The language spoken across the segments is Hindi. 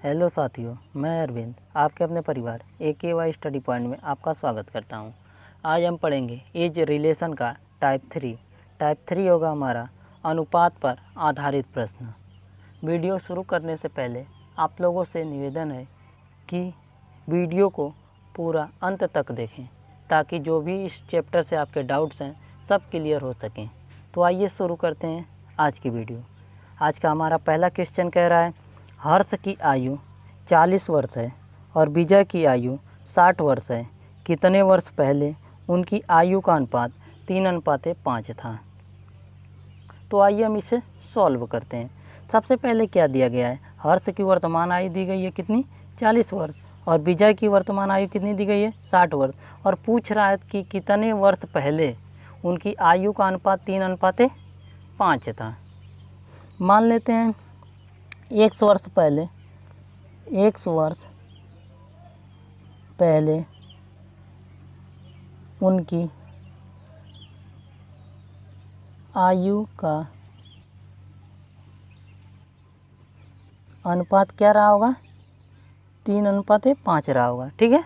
हेलो साथियों, मैं अरविंद आपके अपने परिवार AKY स्टडी पॉइंट में आपका स्वागत करता हूं। आज हम पढ़ेंगे एज रिलेशन का टाइप 3। टाइप 3 होगा हमारा अनुपात पर आधारित प्रश्न। वीडियो शुरू करने से पहले आप लोगों से निवेदन है कि वीडियो को पूरा अंत तक देखें ताकि जो भी इस चैप्टर से आपके डाउट्स हैं सब क्लियर हो सकें। तो आइए शुरू करते हैं आज की वीडियो। आज का हमारा पहला क्वेश्चन कह रहा है, हर्ष की आयु 40 वर्ष है और विजय की आयु 60 वर्ष है। कितने वर्ष पहले उनकी आयु का अनुपात 3:5 था। तो आइए हम इसे सॉल्व करते हैं। सबसे पहले क्या दिया गया है, हर्ष की वर्तमान आयु दी गई है कितनी, 40 वर्ष, और विजय की वर्तमान आयु कितनी दी गई है, 60 वर्ष, और पूछ रहा है कि कितने वर्ष पहले उनकी आयु का अनुपात 3:5 था। मान लेते हैं 100 वर्ष पहले, 100 वर्ष पहले उनकी आयु का अनुपात क्या रहा होगा, 3:5 रहा होगा। ठीक है,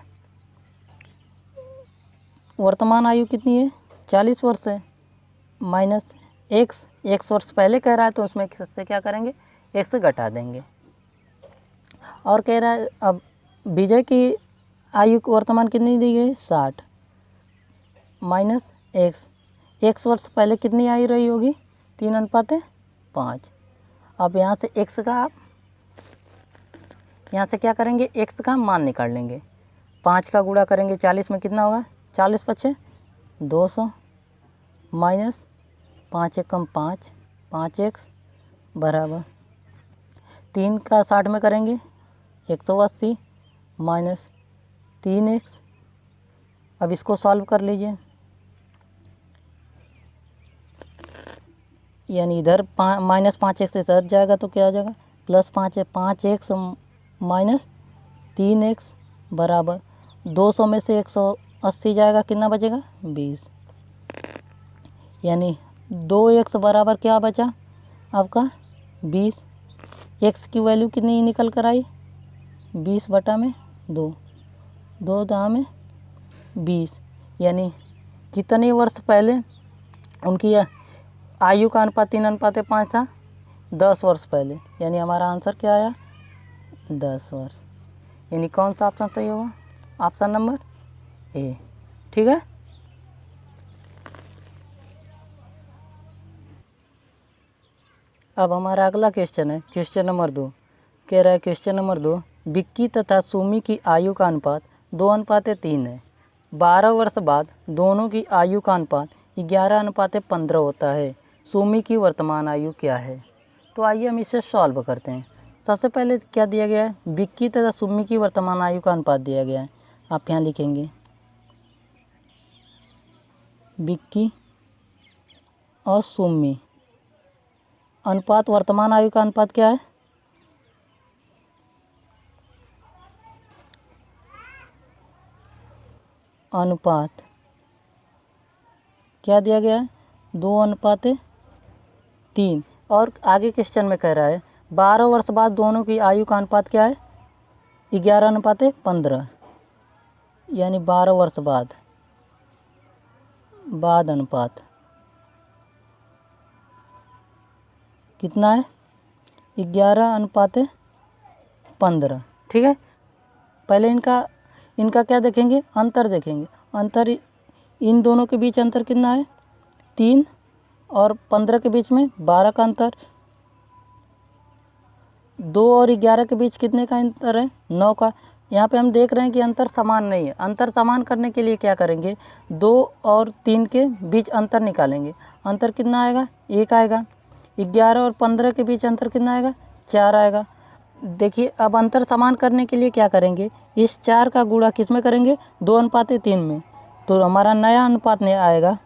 वर्तमान आयु कितनी है, 40 वर्ष है, माइनस एक्स, 100 वर्ष पहले कह रहा है तो उसमें से क्या करेंगे, एक से घटा देंगे। और कह रहा है अब विजय की आयु वर्तमान कितनी दी गई, 60, माइनस एक्स, 100 वर्ष पहले कितनी आयु रही होगी, 3:5। अब यहाँ से एक्स का आप यहाँ से क्या करेंगे, एक्स का मान निकाल लेंगे। 5 का गुणा करेंगे 40 में, कितना होगा, 40 × 200, माइनस 5 × 5, 5x बराबर 3 का 60 में करेंगे 180, माइनस 3x। अब इसको सॉल्व कर लीजिए, यानी इधर माइनस 5x इधर जाएगा तो क्या आ जाएगा, प्लस 5 है, 5x माइनस 3x बराबर 200 में से 180 जाएगा, कितना बचेगा, 20। यानी 2x बराबर क्या बचा आपका, 20। x की वैल्यू कितनी निकल कर आई, 20/2, 2 दाम में 20। यानी कितने वर्ष पहले उनकी आयु का अनुपात 3:5 था, 10 वर्ष पहले। यानी हमारा आंसर क्या आया, 10 वर्ष। यानी कौन सा ऑप्शन सही होगा, ऑप्शन नंबर ए। ठीक है, अब हमारा अगला क्वेश्चन है क्वेश्चन नंबर 2। कह रहा है क्वेश्चन नंबर 2, विक्की तथा सुमी की आयु का अनुपात 2:3 है। 12 वर्ष बाद दोनों की आयु का अनुपात 11:15 होता है। सुमी की वर्तमान आयु क्या है। तो आइए हम इसे सॉल्व करते हैं। सबसे पहले क्या दिया गया है, विक्की तथा सुमी की वर्तमान आयु का अनुपात दिया गया है। आप यहाँ लिखेंगे विक्की और सुमी अनुपात, वर्तमान आयु का अनुपात क्या है, अनुपात क्या दिया गया है, 2:3। और आगे क्वेश्चन में कह रहा है 12 वर्ष बाद दोनों की आयु का अनुपात क्या है, 11:15। यानी 12 वर्ष बाद अनुपात कितना है, 11:15। ठीक है, पहले इनका क्या देखेंगे, अंतर देखेंगे। अंतर इन दोनों के बीच अंतर कितना है, 3, और 15 के बीच में 12 का अंतर, 2 और 11 के बीच कितने का अंतर है, 9 का। यहाँ पे हम देख रहे हैं कि अंतर समान नहीं है। अंतर समान करने के लिए क्या करेंगे, 2 और 3 के बीच अंतर निकालेंगे। अंतर कितना आएगा, 1 आएगा। 11 और 15 के बीच अंतर कितना आएगा, 4 आएगा। देखिए अब अंतर समान करने के लिए क्या करेंगे, इस 4 का गुणा किस में करेंगे, 2:3 में। तो हमारा नया अनुपात नहीं आएगा,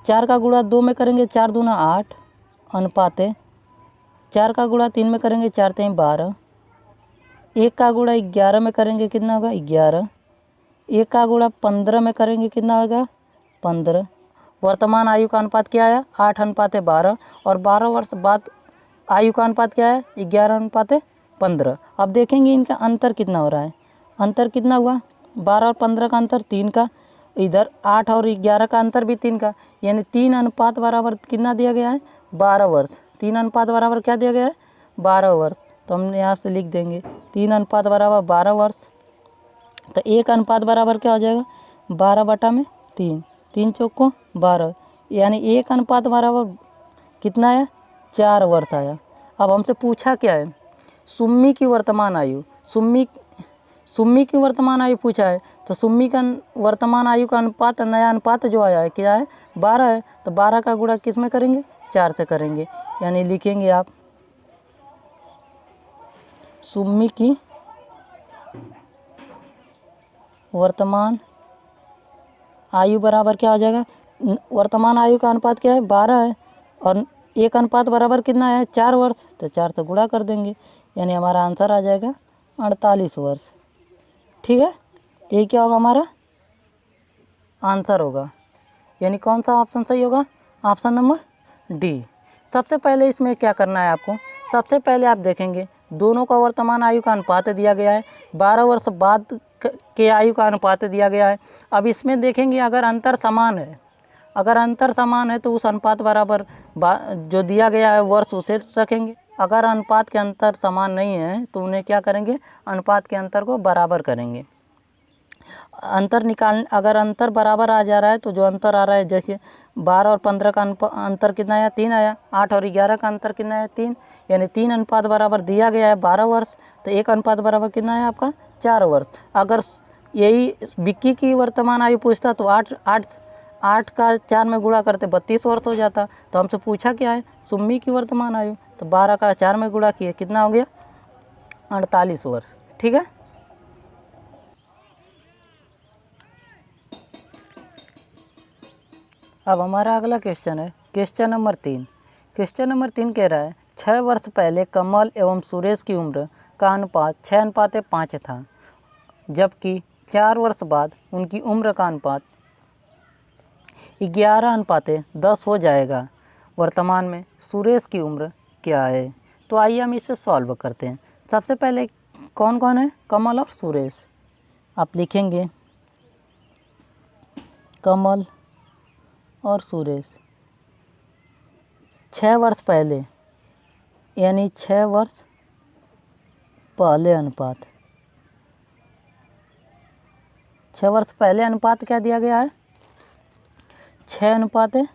4 का गुणा 2 में करेंगे 4 दूना 8 अनुपात, 4 का गुणा 3 में करेंगे 4 3 12, 1 का गुणा 11 में करेंगे कितना होगा, 11, 1 का गुणा 15 में करेंगे कितना होगा, 15। वर्तमान आयु का अनुपात क्या आया, 8:12। और 12 वर्ष बाद आयु का अनुपात क्या है? 11:15। अब देखेंगे इनका अंतर कितना हो रहा है। अंतर कितना हुआ? 12 और 15 का अंतर 3 का, इधर 8 और 11 का अंतर भी 3 का, यानी 3 अनुपात बराबर कितना दिया गया है? 12 वर्ष। 3 अनुपात बराबर क्या दिया गया है? 12 वर्ष। तो हम यहाँ से लिख देंगे 3 अनुपात बराबर 12 वर्ष। तो 1 अनुपात बराबर क्या हो जाएगा? 12/3, 3 चौको 12, यानी 1 अनुपात बराबर कितना है? 4 वर्ष आया। अब हमसे पूछा क्या है? सुम्मी की वर्तमान आयु। सुम्मी की वर्तमान आयु पूछा है, तो सुम्मी का वर्तमान आयु का अनुपात, नया अनुपात जो आया है क्या है? 12 है। तो 12 का गुणा किस में करेंगे? 4 से करेंगे, यानी लिखेंगे आप सुम्मी की वर्तमान आयु बराबर क्या हो जाएगा? वर्तमान आयु का अनुपात क्या है? 12 है, और 1 अनुपात बराबर कितना है? 4 वर्ष। तो 4 से गुणा कर देंगे, यानी हमारा आंसर आ जाएगा 48 वर्ष। ठीक है, यही क्या होगा? हमारा आंसर होगा, यानी कौन सा ऑप्शन सही होगा? Option number D. सबसे पहले इसमें क्या करना है आपको? सबसे पहले आप देखेंगे दोनों का वर्तमान आयु का अनुपात दिया गया है, 12 वर्ष बाद के आयु का अनुपात दिया गया है। अब इसमें देखेंगे अगर अंतर समान है, अगर अंतर समान है तो उस अनुपात बराबर जो दिया गया है वर्ष उसे रखेंगे। अगर अनुपात के अंतर समान नहीं है तो उन्हें क्या करेंगे? अनुपात के अंतर को बराबर करेंगे। अंतर निकाल, अगर अंतर बराबर आ जा रहा है तो जो अंतर आ रहा है, जैसे 12 और 15 का अंतर कितना आया? 3 आया। 8 और 11 का अंतर कितना है? 3, यानी 3 अनुपात बराबर दिया गया है 12 वर्ष। तो 1 अनुपात बराबर कितना है आपका? 4 वर्ष। अगर यही विक्की की वर्तमान आयु पूछता तो 8 का 4 में गुणा करते 32 वर्ष हो जाता। तो हमसे पूछा क्या है? सुम्मी की वर्तमान आयु, तो 12 का 4 में गुणा किए, कितना हो गया? 48 वर्ष। ठीक है, अब हमारा अगला क्वेश्चन है क्वेश्चन नंबर 3। क्वेश्चन नंबर 3 कह रहा है 6 वर्ष पहले कमल एवं सुरेश की उम्र का अनुपात 6:5 था, जबकि 4 वर्ष बाद उनकी उम्र का अनुपात 11:10 हो जाएगा। वर्तमान में सुरेश की उम्र क्या है? तो आइए हम इसे सॉल्व करते हैं। सबसे पहले कौन कौन है? कमल और सुरेश। आप लिखेंगे कमल और सुरेश। 6 वर्ष पहले, यानी 6 वर्ष पहले अनुपात, 6 वर्ष पहले अनुपात क्या दिया गया है? 6:5।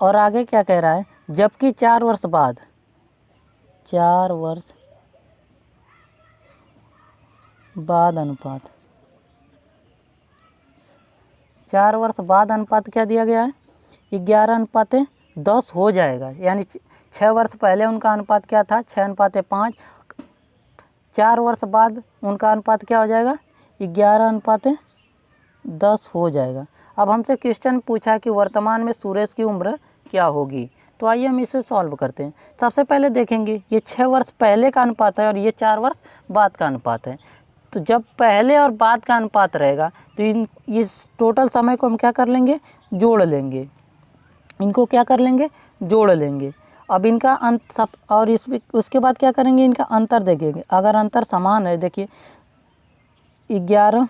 और आगे क्या कह रहा है? जबकि 4 वर्ष बाद, 4 वर्ष बाद अनुपात, 4 वर्ष बाद अनुपात क्या दिया गया है? 11:10 हो जाएगा। यानी 6 वर्ष पहले उनका अनुपात क्या था? 6:5। 4 वर्ष बाद उनका अनुपात क्या हो जाएगा? 11:10 हो जाएगा। अब हमसे क्वेश्चन पूछा कि वर्तमान में सुरेश की उम्र क्या होगी, तो आइए हम इसे सॉल्व करते हैं। सबसे पहले देखेंगे ये 6 वर्ष पहले का अनुपात है और ये 4 वर्ष बाद का अनुपात है। तो जब पहले और बाद का अनुपात रहेगा तो इस टोटल समय को हम क्या कर लेंगे? जोड़ लेंगे। इनको क्या कर लेंगे? जोड़ लेंगे। अब इनका अंत सब, और उसके बाद क्या करेंगे? इनका अंतर देखेंगे। अगर अंतर समान है, देखिए 11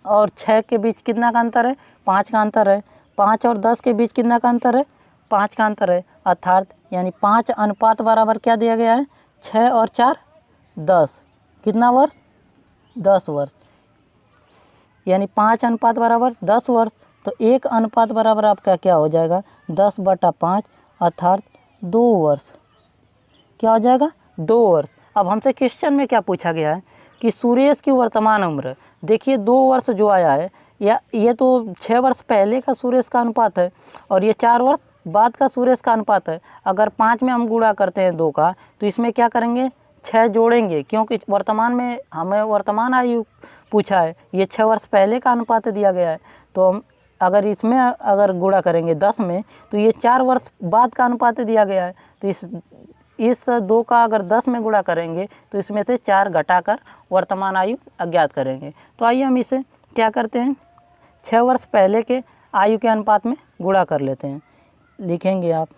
और 6 के बीच कितना का अंतर है? 5 का अंतर है। 5 और 10 के बीच कितना का अंतर है? 5 का अंतर है। अर्थात यानी 5 अनुपात बराबर क्या दिया गया है? 6 और 4 10। कितना वर्ष? 10 वर्ष। यानी 5 अनुपात बराबर 10 वर्ष। तो 1 अनुपात बराबर आपका क्या हो जाएगा? 10/5, अर्थात 2 वर्ष। क्या हो जाएगा? 2 वर्ष। अब हमसे क्वेश्चन में क्या पूछा गया है कि सुरेश की वर्तमान उम्र। देखिए 2 वर्ष जो आया है, या ये तो 6 वर्ष पहले का सुरेश का अनुपात है और ये 4 वर्ष बाद का सुरेश का अनुपात है। अगर 5 में हम गुणा करते हैं 2 का, तो इसमें क्या करेंगे? 6 जोड़ेंगे, क्योंकि वर्तमान में हमें वर्तमान आयु पूछा है। ये 6 वर्ष पहले का अनुपात दिया गया है, तो हम अगर इसमें अगर गुणा करेंगे 10 में, तो ये 4 वर्ष बाद का अनुपात दिया गया है। तो इस 2 का अगर 10 में गुणा करेंगे तो इसमें से 4 घटाकर वर्तमान आयु अज्ञात करेंगे। तो आइए हम इसे क्या करते हैं? 6 वर्ष पहले के आयु के अनुपात में गुणा कर लेते हैं। लिखेंगे आप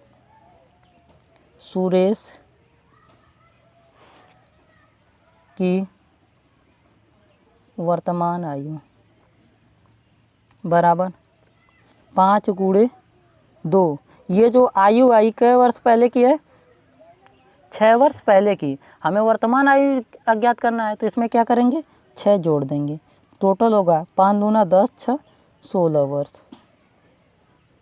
सुरेश की वर्तमान आयु बराबर 5 गुणे 2। ये जो आयु आई कई वर्ष पहले की है? 6 वर्ष पहले की। हमें वर्तमान आयु अज्ञात करना है तो इसमें क्या करेंगे? 6 जोड़ देंगे। टोटल होगा 5 दूना 10, 6 16 वर्ष।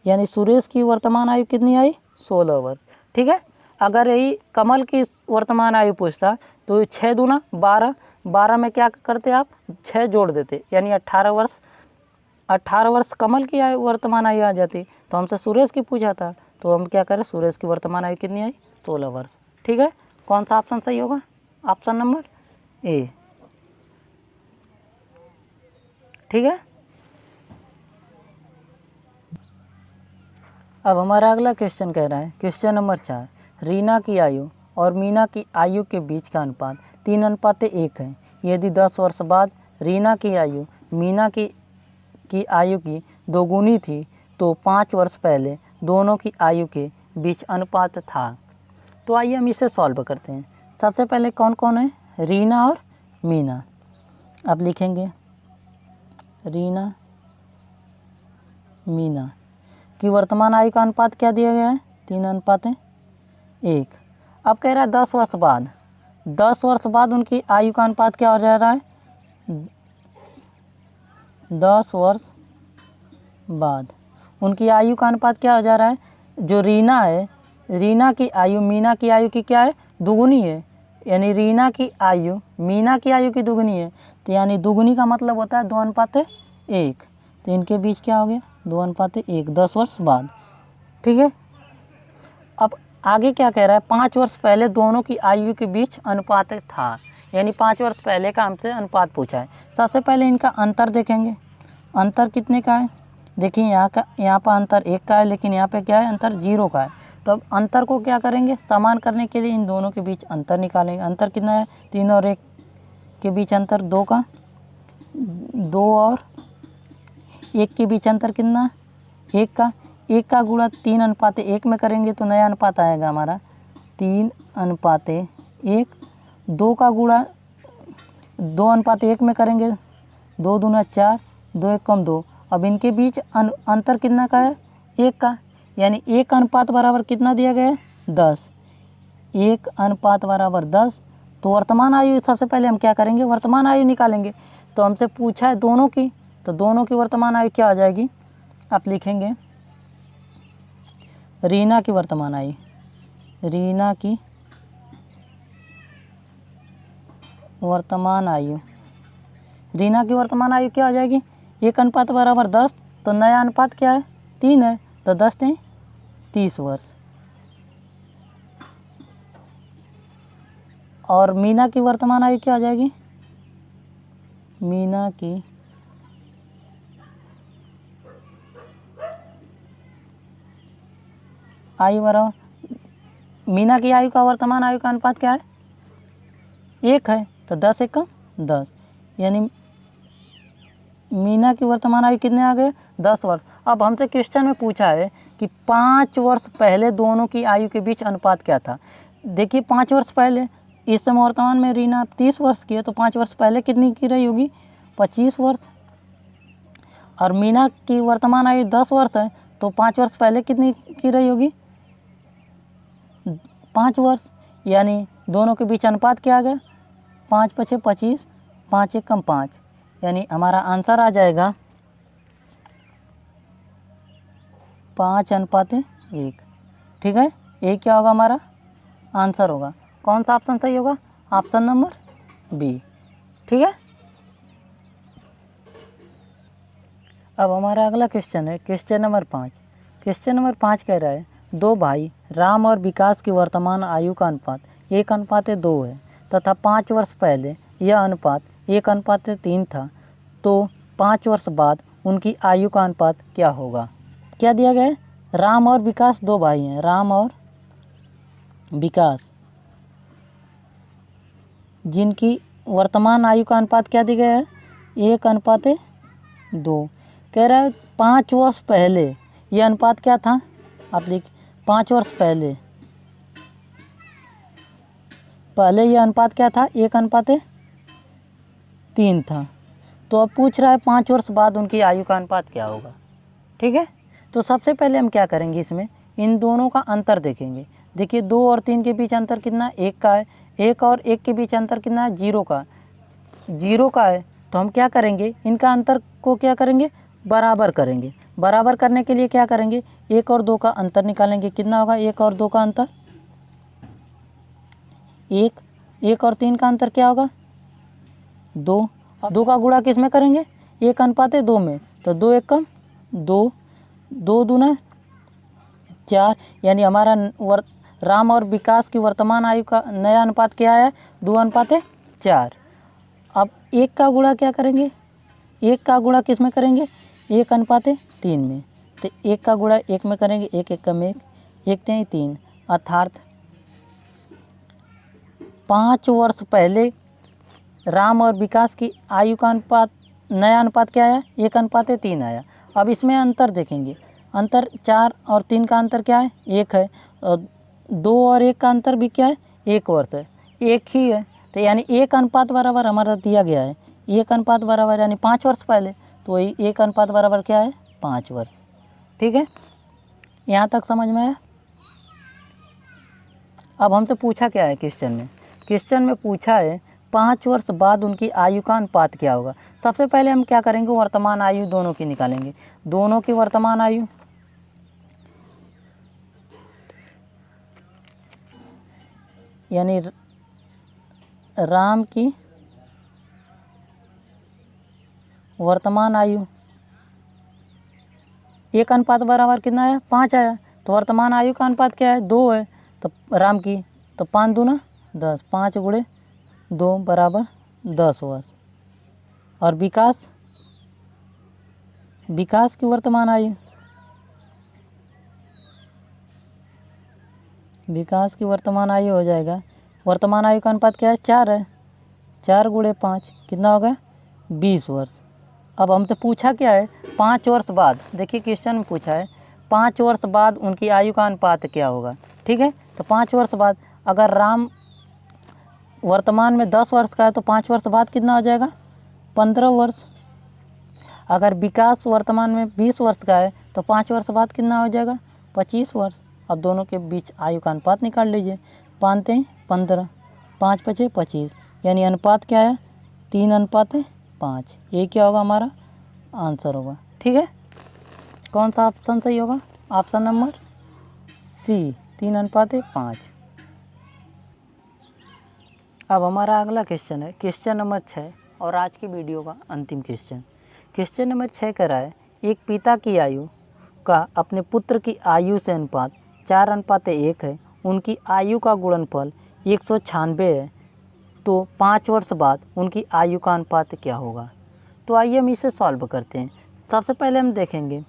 यानी सुरेश की वर्तमान आयु कितनी आई? 16 वर्ष। ठीक है। अगर यही कमल की वर्तमान आयु पूछता तो 6 दूना 12, 12 में क्या करते आप? 6 जोड़ देते, यानी 18 वर्ष। 18 वर्ष कमल की आयु वर्तमान आयु आ जाती। तो हमसे सुरेश की पूछा था तो हम क्या करें? सुरेश की वर्तमान आयु कितनी आई? 16 वर्ष। ठीक है। कौन सा ऑप्शन सही होगा? Option number A. ठीक है। अब हमारा अगला क्वेश्चन कह रहा है, क्वेश्चन नंबर 4, रीना की आयु और मीना की आयु के बीच का अनुपात 3:1 है। यदि 10 वर्ष बाद रीना की आयु मीना की आयु की दोगुनी थी तो 5 वर्ष पहले दोनों की आयु के बीच अनुपात था। तो आइए हम इसे सॉल्व करते हैं। सबसे पहले कौन कौन है? रीना और मीना। अब लिखेंगे रीना मीना की वर्तमान आयु का अनुपात क्या दिया गया है? 3:1। अब कह रहा है 10 वर्ष बाद, 10 वर्ष बाद उनकी आयु का अनुपात क्या हो जा रहा है? 10 वर्ष बाद उनकी आयु का अनुपात क्या हो जा रहा है? जो रीना है, रीना की आयु मीना की आयु की क्या है? दुगुनी है। यानी रीना की आयु मीना की आयु की दुगुनी है। तो यानी दुगुनी का मतलब होता है 2:1। तो इनके बीच क्या हो गया? 2:1, 10 वर्ष बाद। ठीक है। अब आगे क्या कह रहा है? 5 वर्ष पहले दोनों की आयु के बीच अनुपात था। यानी 5 वर्ष पहले का हमसे अनुपात पूछा है। सबसे पहले इनका अंतर देखेंगे। अंतर कितने का है? देखिए यहाँ पर अंतर 1 का है, लेकिन यहाँ पे क्या है? अंतर 0 का है। तो अब अंतर को क्या करेंगे? समान करने के लिए इन दोनों के बीच अंतर निकालेंगे। अंतर कितना है? 3 और 1 के बीच अंतर 2 का, 2 और 1 के बीच अंतर कितना? 1 का। 1 का गुणा 3:1 में करेंगे तो नया अनुपात आएगा हमारा 3:1। 2 का गुणा 2:1 में करेंगे, 2 दूना 4, 2 1 कम 2। अब इनके बीच अंतर कितना का है? 1 का। यानी 1 अनुपात बराबर कितना दिया गया है? 10। 1 अनुपात बराबर 10। तो वर्तमान आयु सबसे पहले हम क्या करेंगे? वर्तमान आयु निकालेंगे। तो हमसे पूछा है दोनों की, तो दोनों की वर्तमान आयु क्या आ जाएगी? आप लिखेंगे रीना की वर्तमान आयु, रीना की वर्तमान आयु, रीना की वर्तमान आयु क्या आ जाएगी? 1 अनुपात बराबर 10। तो नया अनुपात क्या है? 3 है। तो 10 × 30 वर्ष। और मीना की वर्तमान आयु क्या आ जाएगी? मीना की आयु बराबर, मीना की आयु का वर्तमान आयु का अनुपात क्या है? 1 है। तो 10 1 10। यानी मीना की वर्तमान आयु कितने आ गए? 10 वर्ष। अब हमसे क्वेश्चन में पूछा है कि 5 वर्ष पहले दोनों की आयु के बीच अनुपात क्या था। देखिए 5 वर्ष पहले, इस समय वर्तमान में रीना 30 वर्ष की है, तो 5 वर्ष पहले कितनी की रही होगी? 25 वर्ष। और मीना की वर्तमान आयु 10 वर्ष है, तो 5 वर्ष पहले कितनी की रही होगी? 5 वर्ष। यानी दोनों के बीच अनुपात क्या आ गया? 5 × 5 = 25, 5 1 = 5। यानी हमारा आंसर आ जाएगा 5:1। ठीक है। ये क्या होगा? हमारा आंसर होगा। कौन सा ऑप्शन सही होगा? Option number B. ठीक है। अब हमारा अगला क्वेश्चन है क्वेश्चन नंबर 5। क्वेश्चन नंबर 5 कह रहा है, 2 भाई राम और विकास की वर्तमान आयु का अनुपात 1:2 है तथा 5 वर्ष पहले यह अनुपात 1:3 था। तो 5 वर्ष बाद उनकी आयु का अनुपात क्या होगा? क्या दिया गया है? राम और विकास 2 भाई हैं, राम और विकास, जिनकी वर्तमान आयु का अनुपात क्या दिया गया है? 1:2। कह रहा है 5 वर्ष पहले ये अनुपात क्या था, आप देखिए 5 वर्ष पहले ये अनुपात क्या था, 1:3 था। तो अब पूछ रहा है 5 वर्ष बाद उनकी आयु का अनुपात क्या होगा। ठीक है, तो सबसे पहले हम क्या करेंगे, इसमें इन दोनों का अंतर देखेंगे। देखिए 2 और 3 के बीच अंतर कितना, 1 का है। 1 और 1 के बीच अंतर कितना है, 0 का है। तो हम क्या करेंगे, इनका अंतर को क्या करेंगे, बराबर करेंगे। बराबर करने के लिए क्या करेंगे, 1 और 2 का अंतर निकालेंगे। कितना होगा 1 और 2 का अंतर, 1 और 3 का अंतर क्या होगा, 2। 2 का गुणा किस में करेंगे, 1:2 में। तो 2 एकम 2, 2 दूना 4, यानी हमारा राम और विकास की वर्तमान आयु का नया अनुपात क्या है, 2:4। अब 1 का गुणा क्या करेंगे, 1 का गुणा किस में करेंगे, 1:3 में। तो 1 का गुणा 1 में करेंगे, 1 एकम 1, 1 3 3, अर्थात 5 वर्ष पहले राम और विकास की आयु का अनुपात, नया अनुपात क्या आया, 1:3 आया। अब इसमें अंतर देखेंगे, अंतर 4 और 3 का अंतर क्या है, 1 है। और 2 और 1 का अंतर भी क्या है, 1 वर्ष है, 1 ही है। तो यानी 1 अनुपात बराबर हमारा दिया गया है, 1 अनुपात बराबर यानी 5 वर्ष पहले, तो वही 1 अनुपात बराबर क्या है, 5 वर्ष। ठीक है, यहाँ तक समझ में आया। अब हमसे पूछा क्या है क्वेश्चन में पूछा है 5 वर्ष बाद उनकी आयु का अनुपात क्या होगा। सबसे पहले हम क्या करेंगे, वर्तमान आयु दोनों की निकालेंगे। दोनों की वर्तमान आयु, यानी राम की वर्तमान आयु, 1 अनुपात बराबर कितना आया, 5 आया। तो वर्तमान आयु का अनुपात क्या है, 2 है। तो राम की, तो 5 दूना 10, 5 गुणे 2 बराबर 10 वर्ष। और विकास की वर्तमान आयु, हो जाएगा, वर्तमान आयु का अनुपात क्या है, 4 है। 4 गुणे 5 कितना होगा, 20 वर्ष। अब हमसे पूछा क्या है, 5 वर्ष बाद, देखिए क्वेश्चन में पूछा है 5 वर्ष बाद उनकी आयु का अनुपात क्या होगा। ठीक है, तो 5 वर्ष बाद अगर राम वर्तमान में 10 वर्ष का है तो 5 वर्ष बाद कितना हो जाएगा, 15 वर्ष। अगर विकास वर्तमान में 20 वर्ष का है तो 5 वर्ष बाद कितना हो जाएगा, 25 वर्ष। अब दोनों के बीच आयु का अनुपात निकाल लीजिए, 5 3 15, 5 5 25, यानी अनुपात क्या है, 3:5। ये क्या होगा, हमारा आंसर होगा। ठीक है, कौन सा ऑप्शन सही होगा, ऑप्शन नंबर सी, 3:5। अब हमारा अगला क्वेश्चन है क्वेश्चन नंबर 6 और आज की वीडियो का अंतिम क्वेश्चन। क्वेश्चन नंबर 6 कह रहा है, एक पिता की आयु का अपने पुत्र की आयु से अनुपात 4:1 है। उनकी आयु का गुणनफल 196 है, तो 5 वर्ष बाद उनकी आयु का अनुपात क्या होगा। तो आइए हम इसे सॉल्व करते हैं। सबसे पहले हम देखेंगे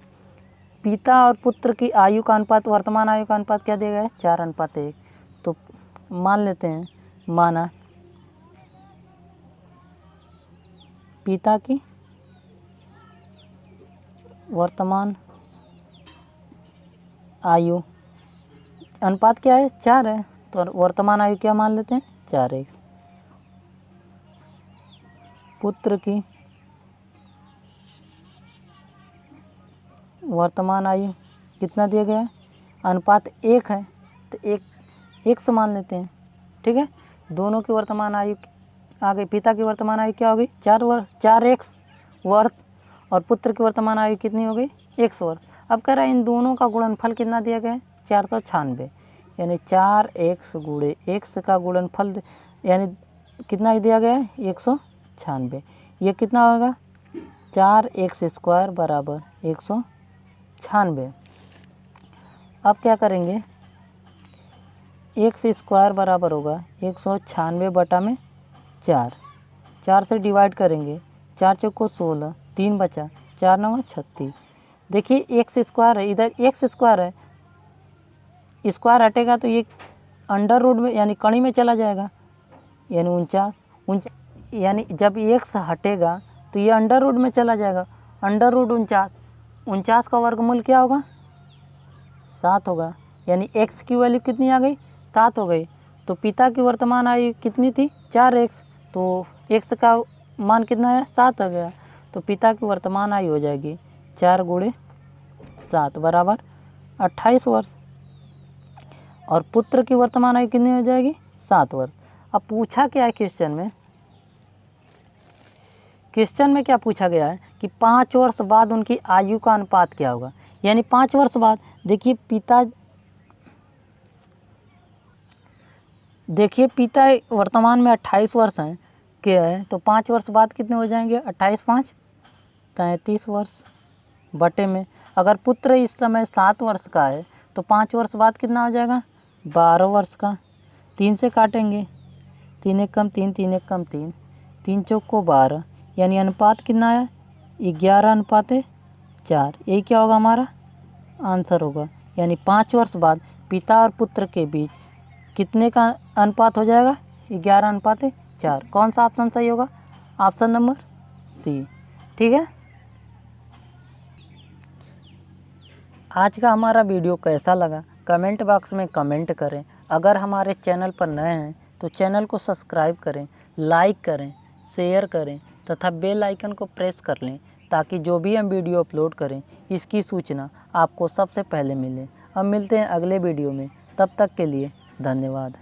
पिता और पुत्र की आयु का अनुपात, वर्तमान आयु का अनुपात क्या दिया गया है, 4:1। तो मान लेते हैं, माना पिता की वर्तमान आयु अनुपात क्या है, 4 है। तो वर्तमान आयु क्या मान लेते हैं, 4x। पुत्र की वर्तमान आयु कितना दिया गया है, अनुपात 1 है, तो 1 से मान लेते हैं। ठीक है, दोनों की वर्तमान आयु आ गई। पिता की वर्तमान आयु क्या हो गई, 4x वर्ष, और पुत्र की वर्तमान आयु कितनी हो गई, 1 वर्ष। अब कह रहा है इन दोनों का गुणनफल कितना दिया गया है, 496, यानी 4x गुणे x का गुणनफल यानी कितना दिया गया है, 196। ये कितना होगा, 4x² बराबर 196। अब क्या करेंगे, x² बराबर होगा 196 बटा में 4 से डिवाइड करेंगे, 4 चौको 16, 3 बचा, 4 9 36। देखिए x² है, इधर x² है, स्क्वायर हटेगा तो ये अंडर रूट में यानी कड़ी में चला जाएगा, यानी 49। यानी जब x हटेगा तो ये अंडर रूट में चला जाएगा, अंडर रूट 49। 49 का वर्गमूल क्या होगा? 7 होगा। यानी x की वैल्यू कितनी आ गई? 7 हो गई। तो पिता की वर्तमान आयु कितनी थी? 4x। तो x का मान कितना है? 7 आ गया। तो पिता की वर्तमान आयु हो जाएगी 4 गुणे 7 बराबर 28 वर्ष। और पुत्र की वर्तमान आयु कितनी हो जाएगी? 7 वर्ष। अब पूछा क्या है क्वेश्चन में? क्वेश्चन में क्या पूछा गया है कि 5 वर्ष बाद उनकी आयु का अनुपात क्या होगा। यानी 5 वर्ष बाद देखिए पिता वर्तमान में 28 वर्ष हैं क्या है, तो 5 वर्ष बाद कितने हो जाएंगे? 28 5 33 वर्ष बटे में अगर पुत्र इस समय 7 वर्ष का है तो 5 वर्ष बाद कितना हो जाएगा? 12 वर्ष का। 3 से काटेंगे, 3 एक कम 3, 3 एक कम 3, 3 चौक को 12, यानी अनुपात कितना है? 11:4। यही क्या होगा हमारा आंसर होगा। यानी 5 वर्ष बाद पिता और पुत्र के बीच कितने का अनुपात हो जाएगा? 11:4। कौन सा ऑप्शन सही होगा? Option number C. ठीक है। आज का हमारा वीडियो कैसा लगा कमेंट बॉक्स में कमेंट करें। अगर हमारे चैनल पर नए हैं तो चैनल को सब्सक्राइब करें, लाइक करें, शेयर करें तथा बेल आइकन को प्रेस कर लें ताकि जो भी हम वीडियो अपलोड करें इसकी सूचना आपको सबसे पहले मिले। अब मिलते हैं अगले वीडियो में, तब तक के लिए धन्यवाद।